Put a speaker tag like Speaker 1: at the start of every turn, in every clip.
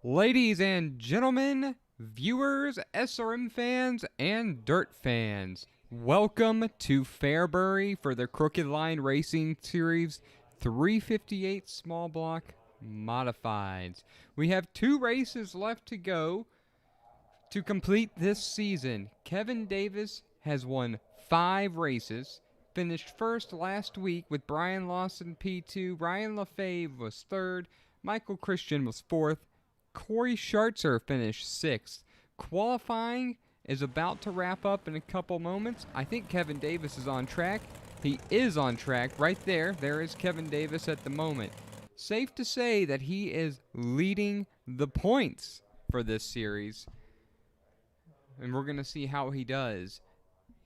Speaker 1: Ladies and gentlemen, viewers, SRM fans, and dirt fans, welcome to Fairbury for the Crooked Line Racing Series 358 Small Block Modifieds. We have 2 races left to go to complete this season. Kevin Davis has won 5 races, finished first last week with Brian Lawson P2, Ryan LaFave was 3rd, Michael Christian was 4th, Corey Schartzer finished 6th. Qualifying is about to wrap up in a couple moments. I think Kevin Davis is on track. He is on track right there. There is Kevin Davis at the moment. Safe to say that he is leading the points for this series. And we're going to see how he does.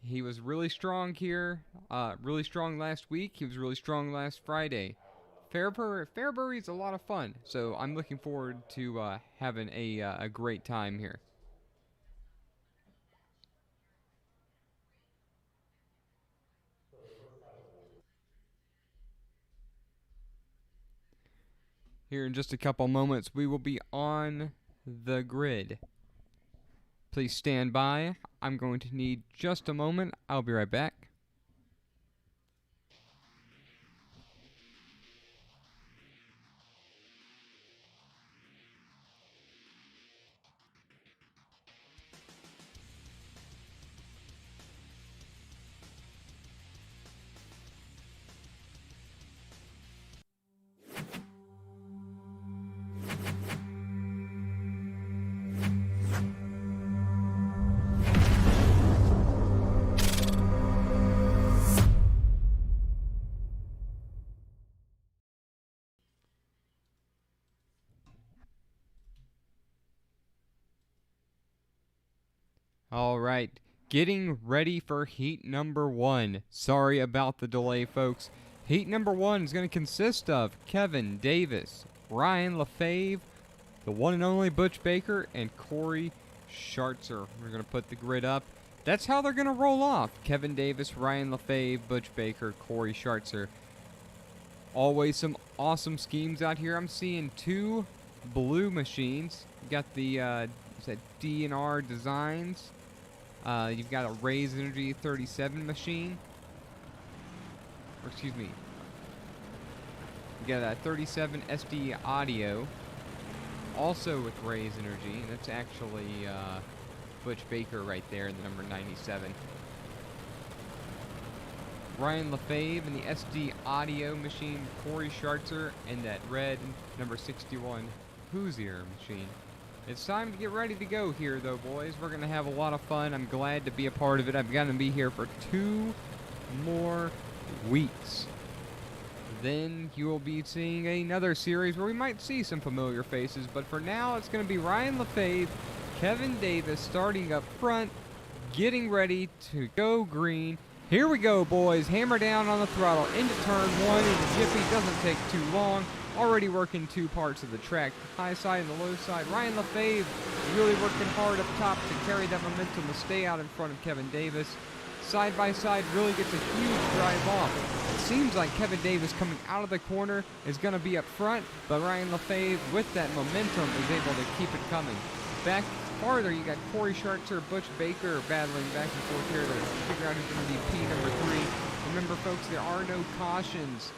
Speaker 1: He was really strong here, really strong last week. He was really strong last Friday. Fairbury is a lot of fun, so I'm looking forward to having a great time here. Here in just a couple moments, we will be on the grid. Please stand by. I'm going to need just a moment. I'll be right back. Alright, getting ready for heat number 1. Sorry about the delay, folks. Heat number 1 is going to consist of Kevin Davis, Ryan LaFave, the one and only Butch Baker, and Corey Schartzer. We're going to put the grid up. That's how they're going to roll off. Kevin Davis, Ryan LaFave, Butch Baker, Corey Schartzer. Always some awesome schemes out here. I'm seeing 2 blue machines. You got the is that D&R Designs. You've got a Raise Energy 37 machine. Or excuse me. You got a 37 SD Audio. Also with Raise Energy. That's actually Butch Baker right there in the number 97. Ryan LaFave in the SD Audio machine. Corey Schartzer in that red number 61 Hoosier machine. It's time to get ready to go here, though, boys. We're going to have a lot of fun. I'm glad to be a part of it. I'm going to be here for 2 more weeks. Then you will be seeing another series where we might see some familiar faces. But for now, it's going to be Ryan LaFave, Kevin Davis starting up front, getting ready to go green. Here we go, boys. Hammer down on the throttle into turn 1. And the Jiffy doesn't take too long. Already working 2 parts of the track, the high side and the low side. Ryan LaFave really working hard up top to carry that momentum to stay out in front of Kevin Davis. Side by side really gets a huge drive off. It seems like Kevin Davis coming out of the corner is going to be up front, but Ryan LaFave with that momentum is able to keep it coming. Back farther, you got Corey Schartzer, Butch Baker battling back and forth here to figure out who's going to be P number 3. Remember, folks, there are no cautions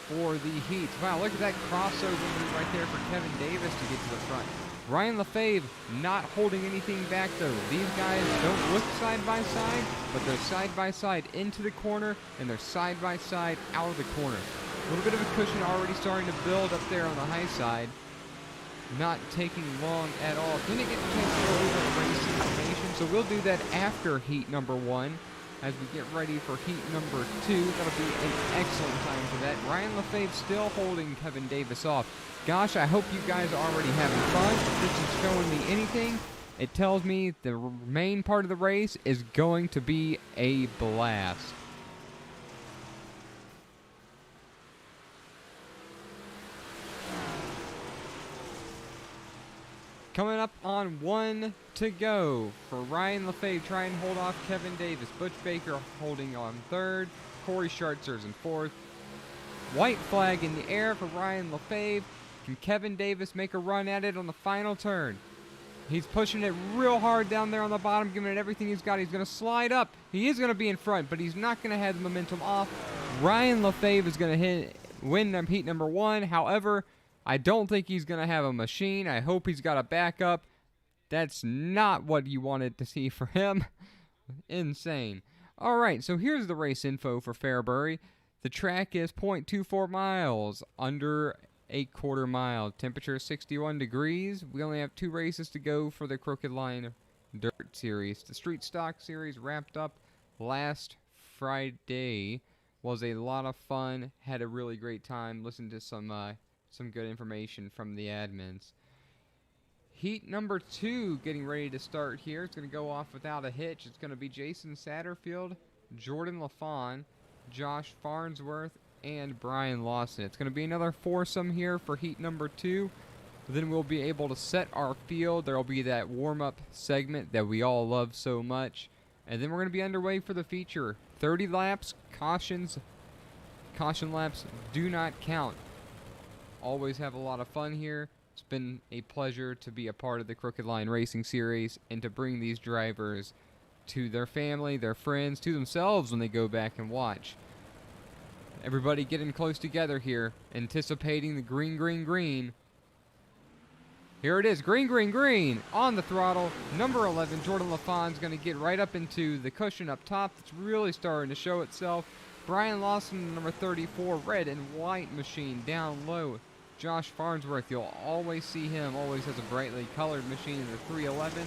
Speaker 1: for the heat. Wow, look at that crossover move right there for Kevin Davis to get to the front. Ryan LaFave not holding anything back, though. These guys don't look side by side, but they're side by side into the corner, and they're side by side out of the corner. A little bit of a cushion already starting to build up there on the high side. Not taking long at all. Didn't get a chance to go over the race information, so we'll do that after heat number 1. As we get ready for heat number 2, that'll be an excellent time for that. Ryan LaFave still holding Kevin Davis off. Gosh, I hope you guys are already having fun. If this is showing me anything, it tells me the main part of the race is going to be a blast. Coming up on 1 to go for Ryan LaFave. Try and hold off Kevin Davis. Butch Baker holding on 3rd. Corey Schartzer's in 4th. White flag in the air for Ryan LaFave. Can Kevin Davis make a run at it on the final turn? He's pushing it real hard down there on the bottom, giving it everything he's got. He's going to slide up. He is going to be in front, but he's not going to have the momentum off. Ryan Lefebvre is going to win heat number 1. However, I don't think he's going to have a machine. I hope he's got a backup. That's not what you wanted to see for him. Insane. All right, so here's the race info for Fairbury. The track is 0.24 miles, under 1/4 mile. Temperature is 61 degrees. We only have 2 races to go for the Crooked Line Dirt Series. The Street Stock Series wrapped up last Friday. Was a lot of fun. Had a really great time. Listened to some good information from the admins. Heat number 2 getting ready to start here. It's going to go off without a hitch. It's going to be Jason Satterfield, Jordan LaFawn, Josh Farnsworth, and Brian Lawson. It's going to be another foursome here for heat number 2. Then we'll be able to set our field. There will be that warm-up segment that we all love so much. And then we're going to be underway for the feature. 30 laps, caution laps do not count. Always have a lot of fun here. It's been a pleasure to be a part of the Crooked Line Racing Series and to bring these drivers to their family, their friends, to themselves when they go back and watch. Everybody getting close together here, anticipating the green, green, green. Here it is, green, green, green, on the throttle. Number 11, Jordan LaFawn's going to get right up into the cushion up top. It's really starting to show itself. Brian Lawson, number 34, red and white machine down low. Josh Farnsworth, you'll always see him, always has a brightly colored machine in the 311.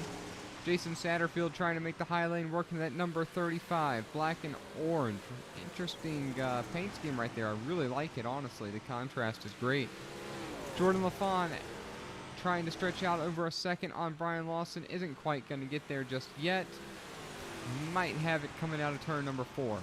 Speaker 1: Jason Satterfield trying to make the high lane, working at number 35, black and orange. Interesting paint scheme right there. I really like it, honestly. The contrast is great. Jordan LaFawn trying to stretch out over a second on Brian Lawson. Isn't quite going to get there just yet. Might have it coming out of turn number 4.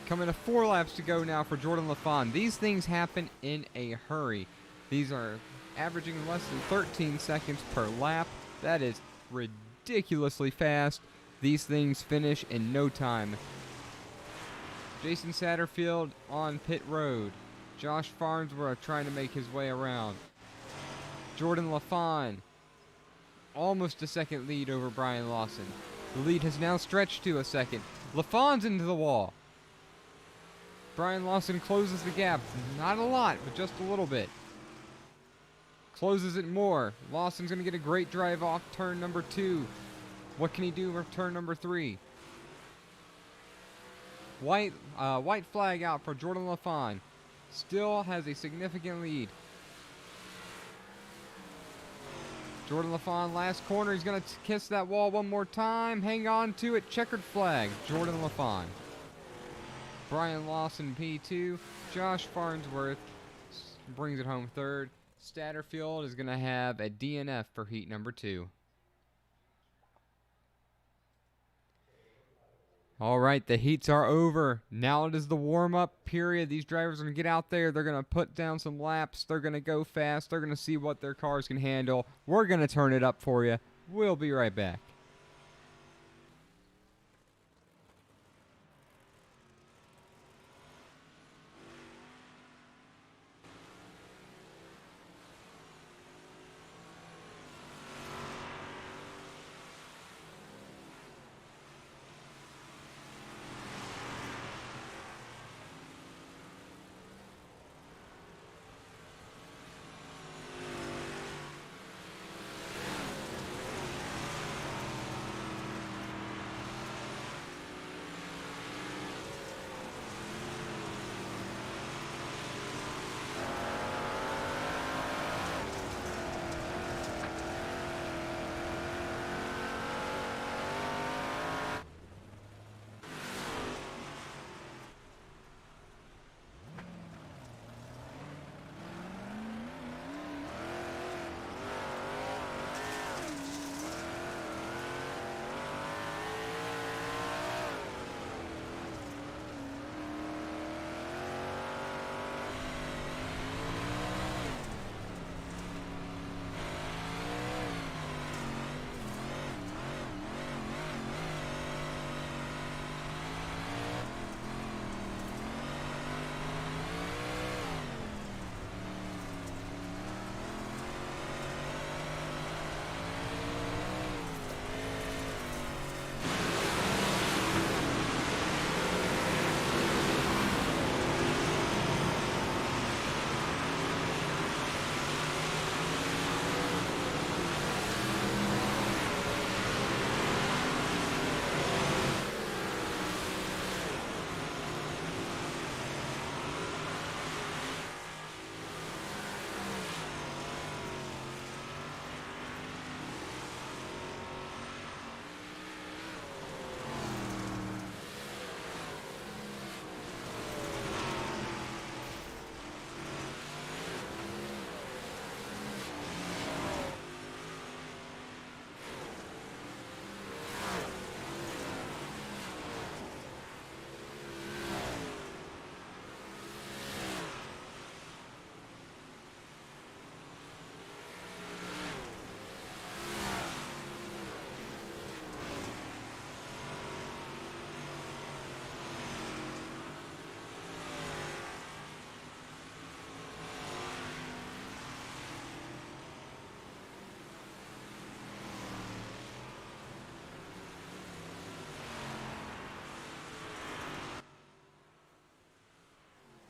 Speaker 1: Coming to 4 laps to go now for Jordan LaFawn. These things happen in a hurry. These are averaging less than 13 seconds per lap. That is ridiculously fast. These things finish in no time. Jason Satterfield on pit road. Josh Farnsworth trying to make his way around. Jordan LaFawn almost a second lead over Brian Lawson. The lead has now stretched to a second. LaFawn's into the wall. Brian Lawson closes the gap. Not a lot, but just a little bit. Closes it more. Lawson's going to get a great drive off turn number 2. What can he do for turn number 3? White flag out for Jordan LaFawn. Still has a significant lead. Jordan LaFawn, last corner. He's going to kiss that wall one more time. Hang on to it. Checkered flag. Jordan LaFawn. Brian Lawson P2. Josh Farnsworth brings it home 3rd. Satterfield is going to have a DNF for heat number 2. All right, the heats are over. Now it is the warm-up period. These drivers are going to get out there. They're going to put down some laps. They're going to go fast. They're going to see what their cars can handle. We're going to turn it up for you. We'll be right back.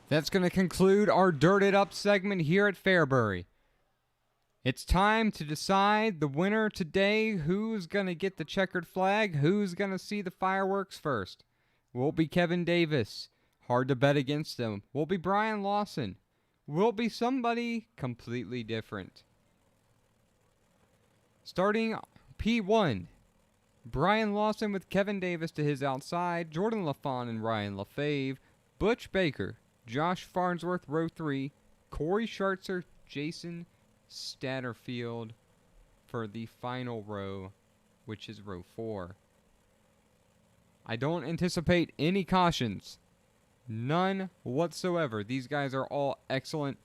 Speaker 1: That's going to conclude our Dirt It Up segment here at Fairbury. It's time to decide the winner today. Who's going to get the checkered flag? Who's going to see the fireworks first? Will it be Kevin Davis? Hard to bet against him. Will it be Brian Lawson? Will it be somebody completely different? Starting P1, Brian Lawson with Kevin Davis to his outside, Jordan LaFawn and Ryan LaFave, Butch Baker, Josh Farnsworth, row 3, Corey Schartzer, Jason Statterfield for the final row, which is row 4. I don't anticipate any cautions. None whatsoever. These guys are all excellent.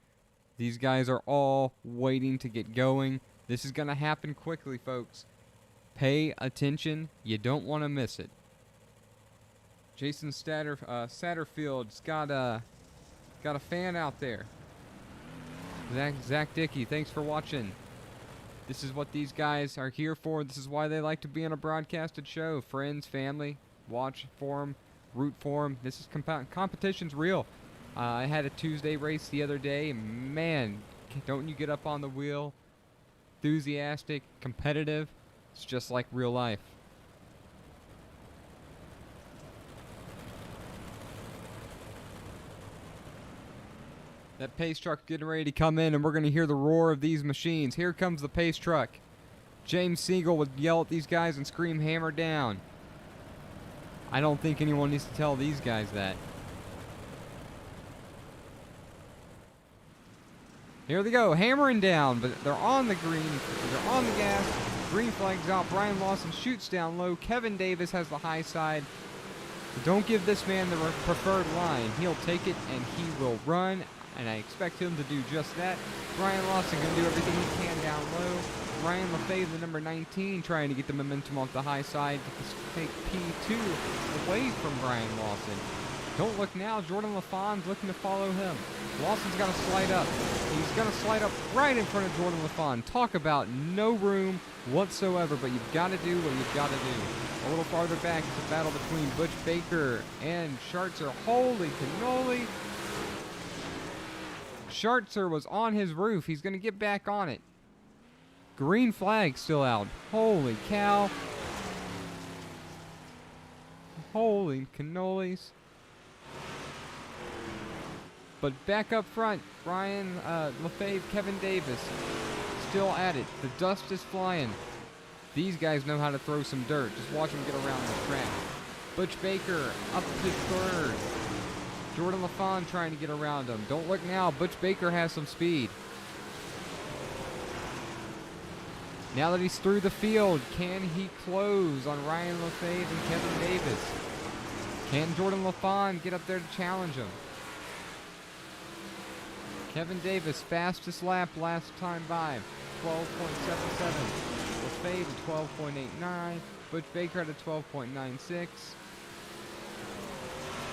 Speaker 1: These guys are all waiting to get going. This is going to happen quickly, folks. Pay attention. You don't want to miss it. Jason Satterfield's got a fan out there. Zach Dickey, thanks for watching. This is what these guys are here for. This is why they like to be on a broadcasted show. Friends, family, watch for them, root for them. This is competition's real. I had a Tuesday race the other day. Man, don't you get up on the wheel? Enthusiastic, competitive. It's just like real life. That pace truck getting ready to come in, and we're going to hear the roar of these machines. Here comes the pace truck. James Siegel would yell at these guys and scream, "Hammer down." I don't think anyone needs to tell these guys that. Here they go, hammering down, but they're on the green. They're on the gas. Green flag's out. Brian Lawson shoots down low. Kevin Davis has the high side. Don't give this man the preferred line. He'll take it, and he will run. And I expect him to do just that. Brian Lawson going to do everything he can down low. Ryan LaFave, the number 19, trying to get the momentum off the high side to take P2 away from Brian Lawson. Don't look now. Jordan LaFawn's looking to follow him. Lawson's got to slide up. He's going to slide up right in front of Jordan LaFawn. Talk about no room whatsoever, but you've got to do what you've got to do. A little farther back, it's a battle between Butch Baker and Schartzer. Holy cannoli. Schartzer was on his roof. He's going to get back on it. Green flag still out. Holy cow. Holy cannolis. But back up front, Ryan LaFave, Kevin Davis, still at it. The dust is flying. These guys know how to throw some dirt. Just watch them get around the track. Butch Baker up to third. Jordan LaFawn trying to get around him. Don't look now. Butch Baker has some speed. Now that he's through the field, can he close on Ryan LaFave and Kevin Davis? Can Jordan LaFawn get up there to challenge him? Kevin Davis, fastest lap last time by, 12.77. LaFave at 12.89. Butch Baker at a 12.96.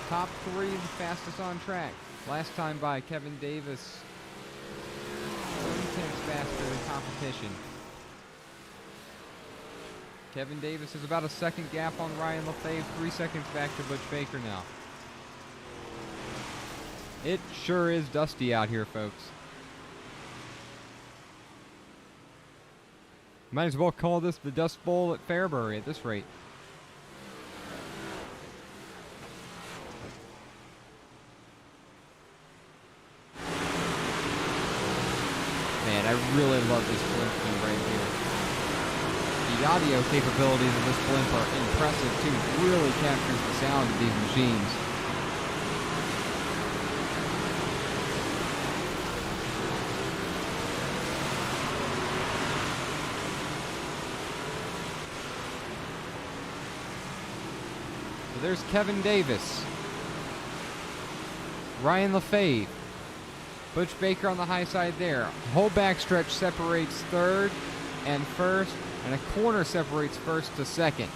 Speaker 1: Top 3 the fastest on track. Last time by, Kevin Davis 30 tenths faster than competition. Kevin Davis is about a second gap on Ryan LaFave, 3 seconds back to Butch Baker now. It sure is dusty out here, folks. Might as well call this the Dust Bowl at Fairbury at this rate. Man, I really love this blimp thing right here. The audio capabilities of this blimp are impressive too. It really captures the sound of these machines. So there's Kevin Davis, Ryan LaFave, Butch Baker on the high side there. Whole backstretch separates third and first, and a corner separates first to second.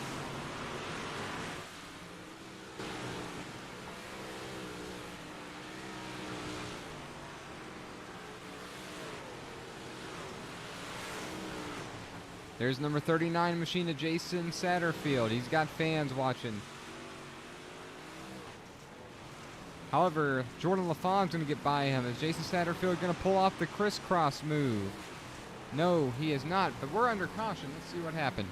Speaker 1: There's number 39 machine to Jason Satterfield. He's got fans watching. However, Jordan LaFawn's going to get by him. Is Jason Satterfield going to pull off the crisscross move? No, he is not, but we're under caution. Let's see what happened.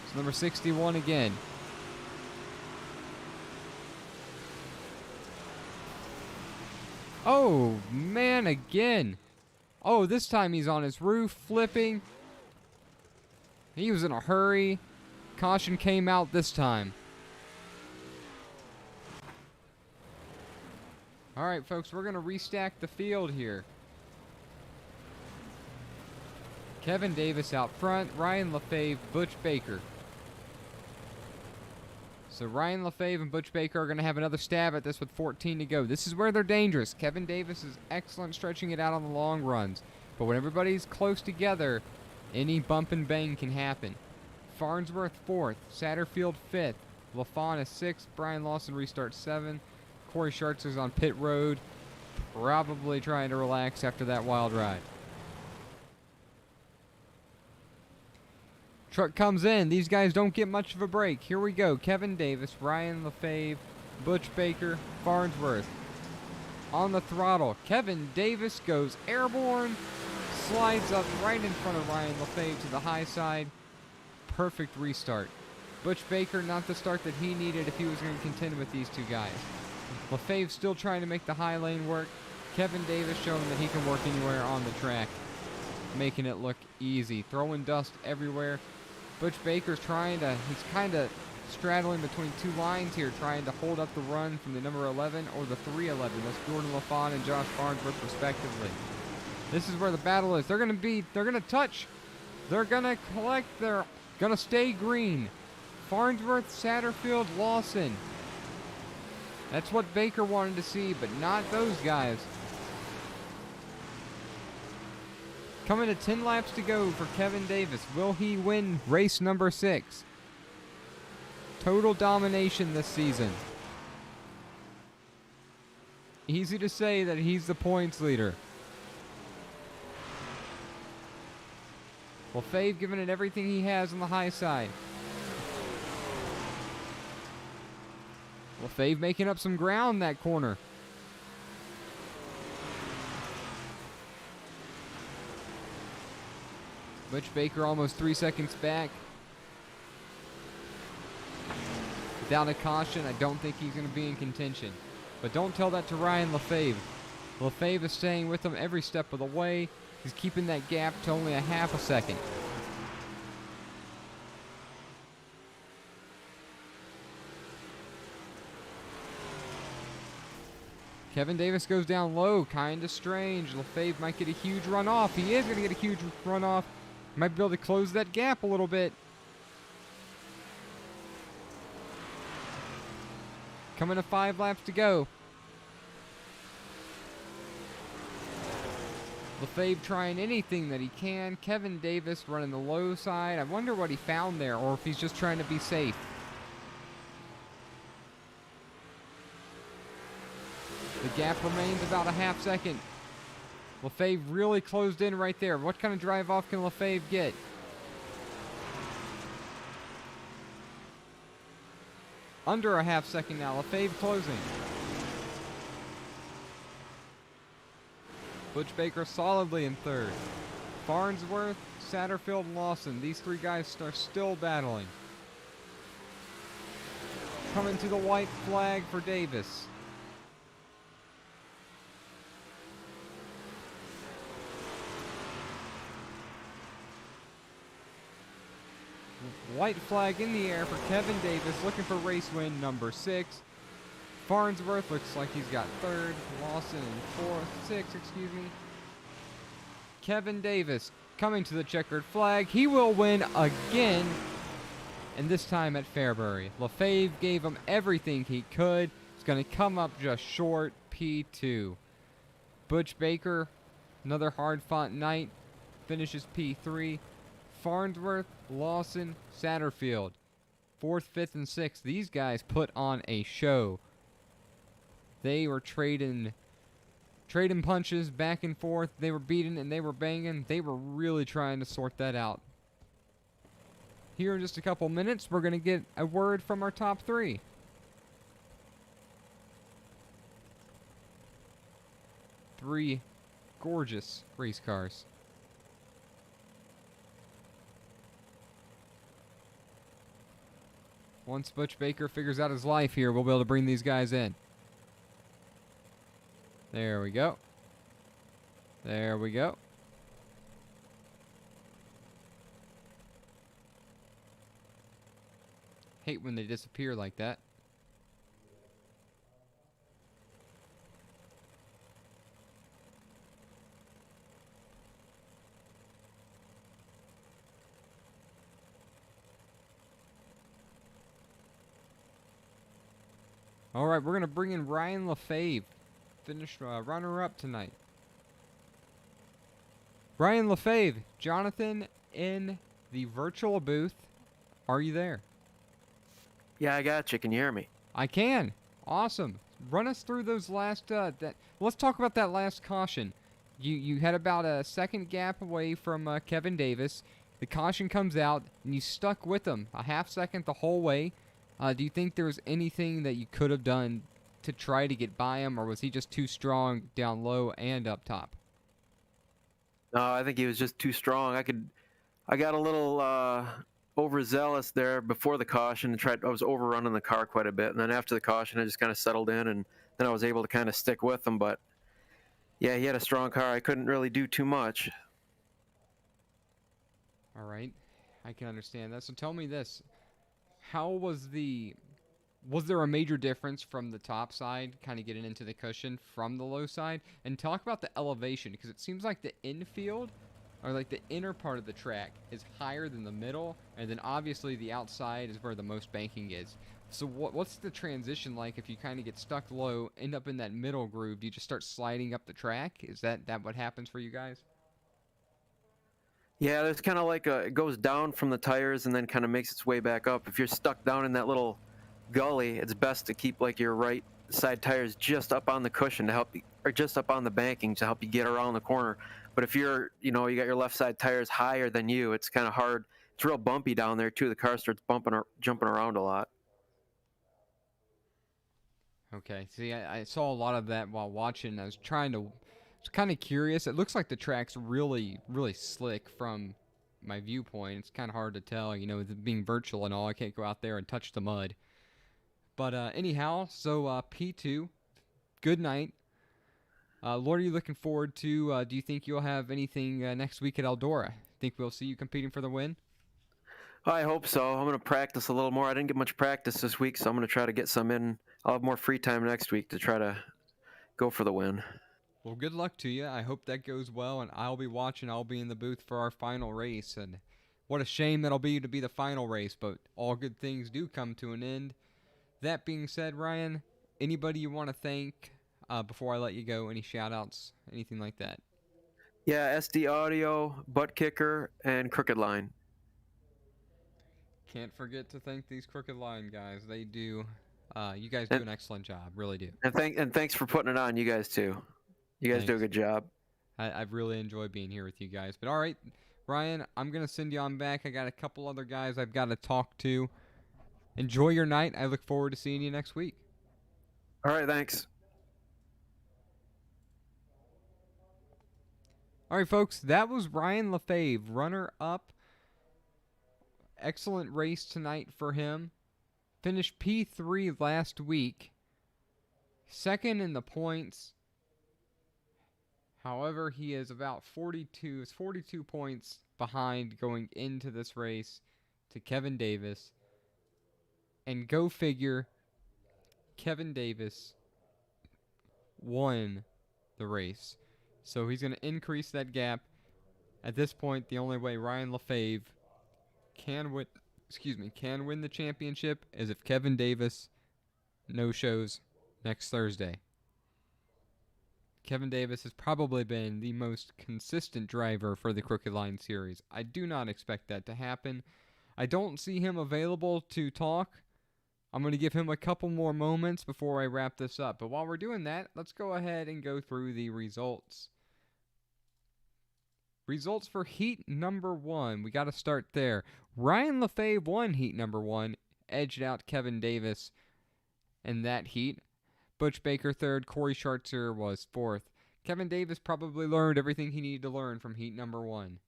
Speaker 1: It's number 61 again. Oh, man, again. Oh, this time he's on his roof, flipping. He was in a hurry. Caution came out this time. All right, folks, we're going to restack the field here. Kevin Davis out front, Ryan Lefebvre, Butch Baker. So Ryan Lefebvre and Butch Baker are going to have another stab at this with 14 to go. This is where they're dangerous. Kevin Davis is excellent stretching it out on the long runs. But when everybody's close together, any bump and bang can happen. Farnsworth 4th, Satterfield 5th, LaFawn is 6th, Brian Lawson restarts 7th, Corey Schartzer's on pit road, probably trying to relax after that wild ride. Truck comes in. These guys don't get much of a break. Here we go. Kevin Davis, Ryan Lefebvre, Butch Baker, Farnsworth. On the throttle. Kevin Davis goes airborne. Slides up right in front of Ryan Lefebvre to the high side. Perfect restart. Butch Baker, not the start that he needed if he was going to contend with these two guys. Lefebvre still trying to make the high lane work. Kevin Davis showing that he can work anywhere on the track. Making it look easy. Throwing dust everywhere. Butch Baker's he's kind of straddling between two lines here, trying to hold up the run from the number 11 or the 311. That's Jordan LaFawn and Josh Farnsworth, respectively. This is where the battle is. They're going to touch. They're going to collect. They're going to stay green. Farnsworth, Satterfield, Lawson. That's what Baker wanted to see, but not those guys. Coming to 10 laps to go for Kevin Davis. Will he win race number 6? Total domination this season. Easy to say that he's the points leader. Lefebvre giving it everything he has on the high side. Lefebvre making up some ground that corner. Butch Baker almost 3 seconds back. Without a caution, I don't think he's going to be in contention. But don't tell that to Ryan Lefebvre. Lefebvre is staying with him every step of the way. He's keeping that gap to only a half a second. Kevin Davis goes down low, kind of strange. Lefebvre might get a huge runoff. He is going to get a huge runoff. Might be able to close that gap a little bit. Coming to 5 laps to go. Lefebvre trying anything that he can. Kevin Davis running the low side. I wonder what he found there, or if he's just trying to be safe. The gap remains about a half second. Lefebvre really closed in right there. What kind of drive off can Lefebvre get? Under a half second now. Lefebvre closing. Butch Baker solidly in 3rd. Farnsworth, Satterfield, and Lawson. These 3 guys are still battling. Coming to the white flag for Davis. White flag in the air for Kevin Davis, looking for race win number 6. Farnsworth looks like he's got 3rd. Lawson in 4th, 6th, excuse me. Kevin Davis coming to the checkered flag. He will win again, and this time at Fairbury. Lefebvre gave him everything he could. He's going to come up just short, P2. Butch Baker, another hard-fought night, finishes P3. Farnsworth, Lawson, Satterfield, 4th, 5th, and 6th. These guys put on a show. They were trading punches back and forth. They were beating and they were banging. They were really trying to sort that out. Here in just a couple minutes, we're going to get a word from our top 3. Three gorgeous race cars. Once Butch Baker figures out his life here, we'll be able to bring these guys in. There we go. There we go. Hate when they disappear like that. All right, we're going to bring in Ryan Lefebvre, finished runner-up tonight. Ryan Lefebvre, Jonathan in the virtual booth. Are you there?
Speaker 2: Yeah, I got you. Can you hear me?
Speaker 1: I can. Awesome. Run us through those last. Let's talk about that last caution. You had about a second gap away from Kevin Davis. The caution comes out, and you stuck with him a half second the whole way. Do you think there was anything that you could have done to try to get by him, or was he just too strong down low and up top?
Speaker 2: No, I think he was just too strong. I got a little overzealous there before the caution and I was overrunning the car quite a bit. And then after the caution, I just kind of settled in, and then I was able to kind of stick with him. But yeah, he had a strong car. I couldn't really do too much.
Speaker 1: All right, I can understand that. So tell me this. Was there a major difference from the top side, kind of getting into the cushion from the low side? And talk about the elevation, because it seems like the infield, or like the inner part of the track, is higher than the middle, and then obviously the outside is where the most banking is. So what's the transition like if you kind of get stuck low, end up in that middle groove? Do you just start sliding up the track? Is that what happens for you guys?
Speaker 2: Yeah, there's kind of like it goes down from the tires and then kind of makes its way back up. If you're stuck down in that little gully, it's best to keep like your right side tires just up on the cushion to help you, or just up on the banking to help you get around the corner. But if you got your left side tires higher than you, it's kind of hard. It's real bumpy down there too. The car starts bumping or jumping around a lot.
Speaker 1: Okay, see, I saw a lot of that while watching. I was kind of curious. It looks like the track's really, really slick from my viewpoint. It's kind of hard to tell, with it being virtual and all. I can't go out there and touch the mud. But anyhow, so P2, good night. What are you looking forward to? Do you think you'll have anything next week at Eldora? Think we'll see you competing for the win?
Speaker 2: I hope so. I'm going to practice a little more. I didn't get much practice this week, so I'm going to try to get some in. I'll have more free time next week to try to go for the win.
Speaker 1: Well, good luck to you. I hope that goes well, and I'll be watching. I'll be in the booth for our final race, and what a shame that'll be to be the final race, but all good things do come to an end. That being said, Ryan, anybody you want to thank before I let you go? Any shout-outs, anything like that?
Speaker 2: Yeah, SD Audio, Buttkicker, and Crooked Line.
Speaker 1: Can't forget to thank these Crooked Line guys. They do. You guys do an excellent job, really do.
Speaker 2: And thanks for putting it on, you guys too. You guys do a good job.
Speaker 1: I've really enjoyed being here with you guys. But all right, Ryan, I'm gonna send you on back. I got a couple other guys I've got to talk to. Enjoy your night. I look forward to seeing you next week.
Speaker 2: All right, thanks.
Speaker 1: All right, folks, that was Ryan Lefebvre, runner-up. Excellent race tonight for him. Finished P3 last week. Second in the points. However, he is about 42 points behind going into this race to Kevin Davis. And go figure, Kevin Davis won the race. So he's going to increase that gap. At this point, the only way Ryan Lefebvre can win the championship is if Kevin Davis no-shows next Thursday. Kevin Davis has probably been the most consistent driver for the Crooked Line Series. I do not expect that to happen. I don't see him available to talk. I'm going to give him a couple more moments before I wrap this up. But while we're doing that, let's go ahead and go through the results. Results for heat number 1. We got to start there. Ryan Lefebvre won heat number 1, edged out Kevin Davis in that heat. Butch Baker third, Corey Schartzer was fourth. Kevin Davis probably learned everything he needed to learn from heat number 1.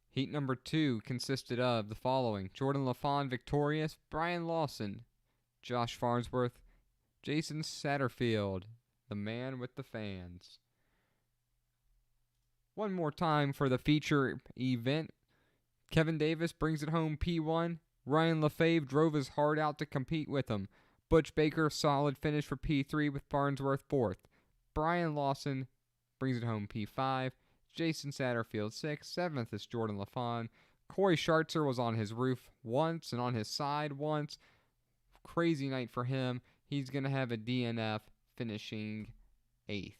Speaker 1: Heat number 2 consisted of the following: Jordan LaFawn victorious, Brian Lawson, Josh Farnsworth, Jason Satterfield, the man with the fans. One more time for the feature event. Kevin Davis brings it home P1. Ryan Lefebvre drove his heart out to compete with him. Butch Baker, solid finish for P3 with Farnsworth 4th. Brian Lawson brings it home P5. Jason Satterfield 6th. 7th is Jordan LaFawn. Corey Schartzer was on his roof once and on his side once. Crazy night for him. He's going to have a DNF, finishing 8th.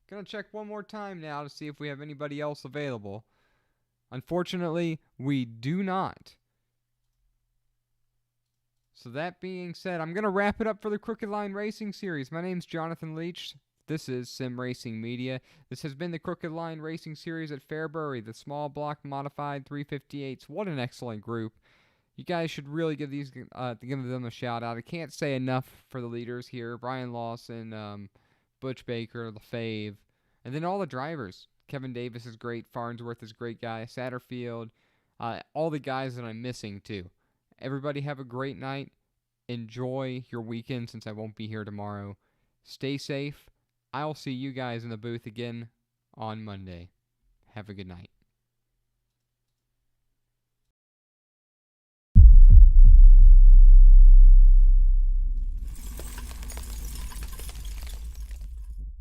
Speaker 1: Gonna check one more time now to see if we have anybody else available. Unfortunately, we do not. So that being said, I'm gonna wrap it up for the Crooked Line Racing Series. My name's Jonathan Leach. This is Sim Racing Media. This has been the Crooked Line Racing Series at Fairbury, the small block modified 358s. What an excellent group. You guys should really give them a shout out. I can't say enough for the leaders here. Brian Lawson, Butch Baker, Lefebvre, and then all the drivers. Kevin Davis is great. Farnsworth is a great guy. Satterfield, all the guys that I'm missing too. Everybody have a great night. Enjoy your weekend since I won't be here tomorrow. Stay safe. I'll see you guys in the booth again on Monday. Have a good night.